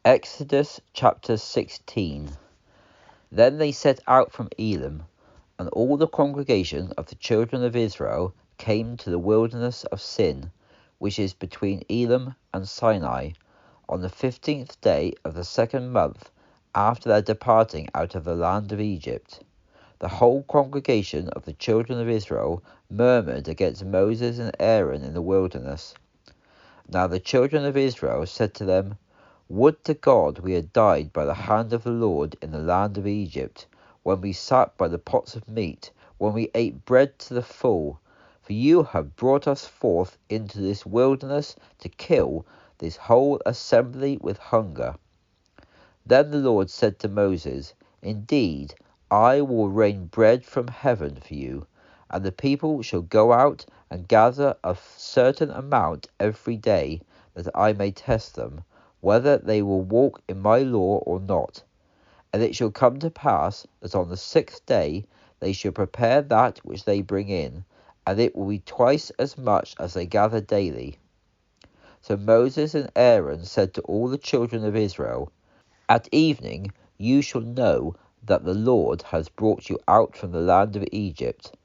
Exodus chapter 16. Then they set out from Elim, and all the congregation of the children of Israel came to the wilderness of Sin, which is between Elim and Sinai, on the 15th day of the second month after their departing out of the land of Egypt. The whole congregation of the children of Israel murmured against Moses and Aaron in the wilderness. Now the children of Israel said to them, Would to God we had died by the hand of the Lord in the land of Egypt, when we sat by the pots of meat, when we ate bread to the full. For you have brought us forth into this wilderness to kill this whole assembly with hunger. Then the Lord said to Moses, Indeed, I will rain bread from heaven for you, and the people shall go out and gather a certain amount every day, that I may test them, whether they will walk in my law or not. And it shall come to pass that on the 6th day they shall prepare that which they bring in, and it will be twice as much as they gather daily. So Moses and Aaron said to all the children of Israel, At evening you shall know that the Lord has brought you out from the land of Egypt,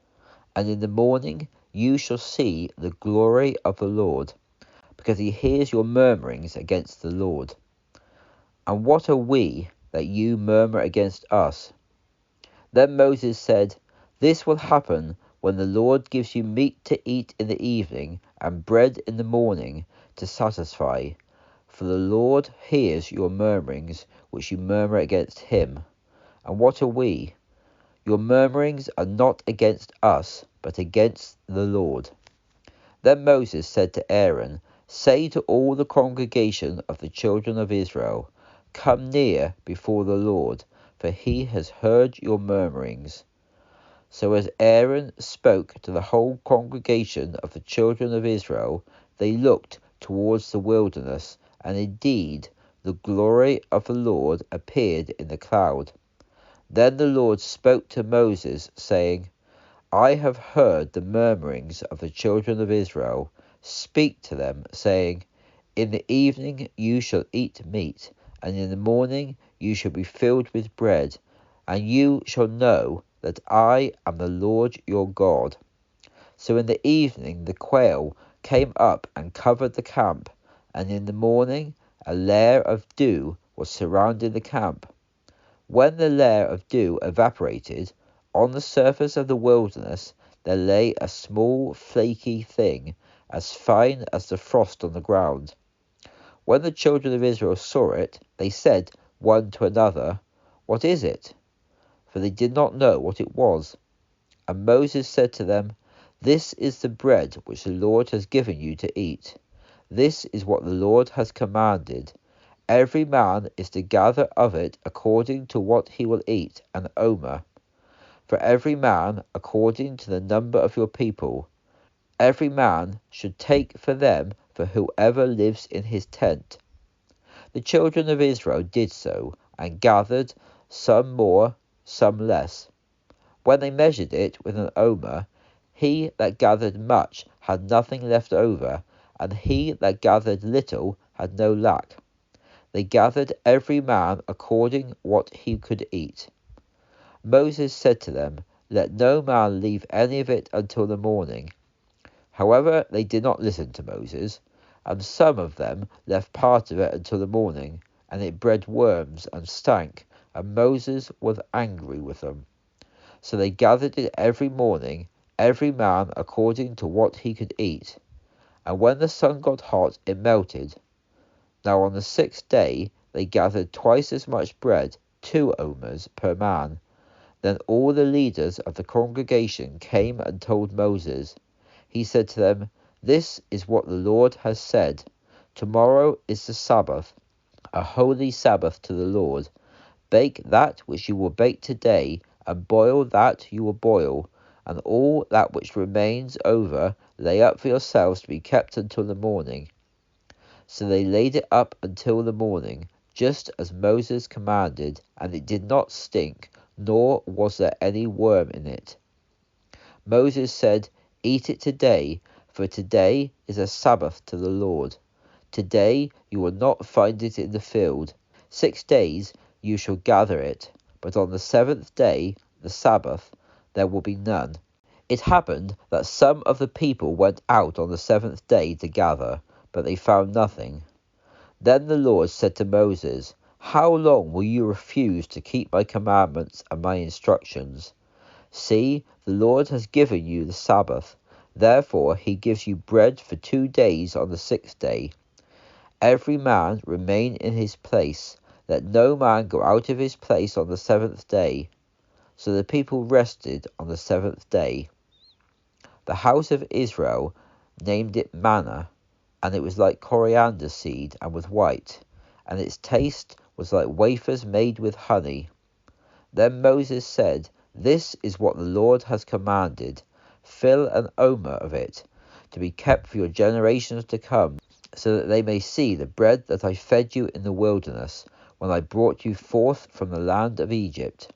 and in the morning you shall see the glory of the Lord, because he hears your murmurings against the Lord. And what are we that you murmur against us? Then Moses said, This will happen when the Lord gives you meat to eat in the evening, and bread in the morning to satisfy. For the Lord hears your murmurings, which you murmur against him. And what are we? Your murmurings are not against us, but against the Lord. Then Moses said to Aaron, Say to all the congregation of the children of Israel, Come near before the Lord, for he has heard your murmurings. So as Aaron spoke to the whole congregation of the children of Israel, they looked towards the wilderness, and indeed the glory of the Lord appeared in the cloud. Then the Lord spoke to Moses, saying, I have heard the murmurings of the children of Israel. Speak to them, saying, In the evening you shall eat meat, and in the morning you shall be filled with bread, and you shall know that I am the Lord your God. So in the evening the quail came up and covered the camp, and in the morning a layer of dew was surrounding the camp. When the layer of dew evaporated, on the surface of the wilderness there lay a small flaky thing, as fine as the frost on the ground. When the children of Israel saw it, they said one to another, What is it? For they did not know what it was. And Moses said to them, This is the bread which the Lord has given you to eat. This is what the Lord has commanded. Every man is to gather of it according to what he will eat, an omer. For every man according to the number of your people. Every man should take for them for whoever lives in his tent. The children of Israel did so, and gathered, some more, some less. When they measured it with an omer, he that gathered much had nothing left over, and he that gathered little had no lack. They gathered every man according what he could eat. Moses said to them, Let no man leave any of it until the morning. However, they did not listen to Moses, and some of them left part of it until the morning, and it bred worms and stank, and Moses was angry with them. So they gathered it every morning, every man according to what he could eat. And when the sun got hot, it melted. Now on the 6th day they gathered twice as much bread, 2 omers per man. Then all the leaders of the congregation came and told Moses. He said to them, This is what the Lord has said. Tomorrow is the Sabbath, a holy Sabbath to the Lord. Bake that which you will bake today, and boil that you will boil, and all that which remains over lay up for yourselves to be kept until the morning. So they laid it up until the morning, just as Moses commanded, and it did not stink, nor was there any worm in it. Moses said, Eat it today, for today is a Sabbath to the Lord. Today you will not find it in the field. 6 days you shall gather it, but on the 7th day, the Sabbath, there will be none. It happened that some of the people went out on the 7th day to gather, but they found nothing. Then the Lord said to Moses, How long will you refuse to keep my commandments and my instructions? See, the Lord has given you the Sabbath. Therefore he gives you bread for 2 days on the 6th day. Every man remain in his place. Let no man go out of his place on the 7th day. So the people rested on the 7th day. The house of Israel named it Manna, and it was like coriander seed and was white, and its taste was like wafers made with honey. Then Moses said, This is what the Lord has commanded. Fill an omer of it, to be kept for your generations to come, so that they may see the bread that I fed you in the wilderness, when I brought you forth from the land of Egypt.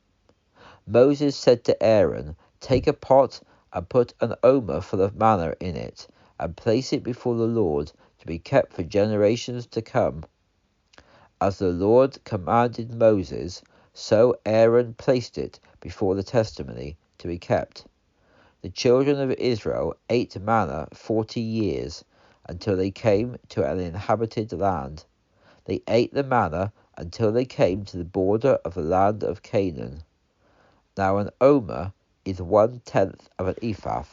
Moses said to Aaron, Take a pot and put an omer full of manna in it, and place it before the Lord, to be kept for generations to come. As the Lord commanded Moses, so Aaron placed it before the testimony, to be kept. The children of Israel ate manna 40 years, until they came to an inhabited land. They ate the manna until they came to the border of the land of Canaan. Now an omer is 1/10 of an ephah.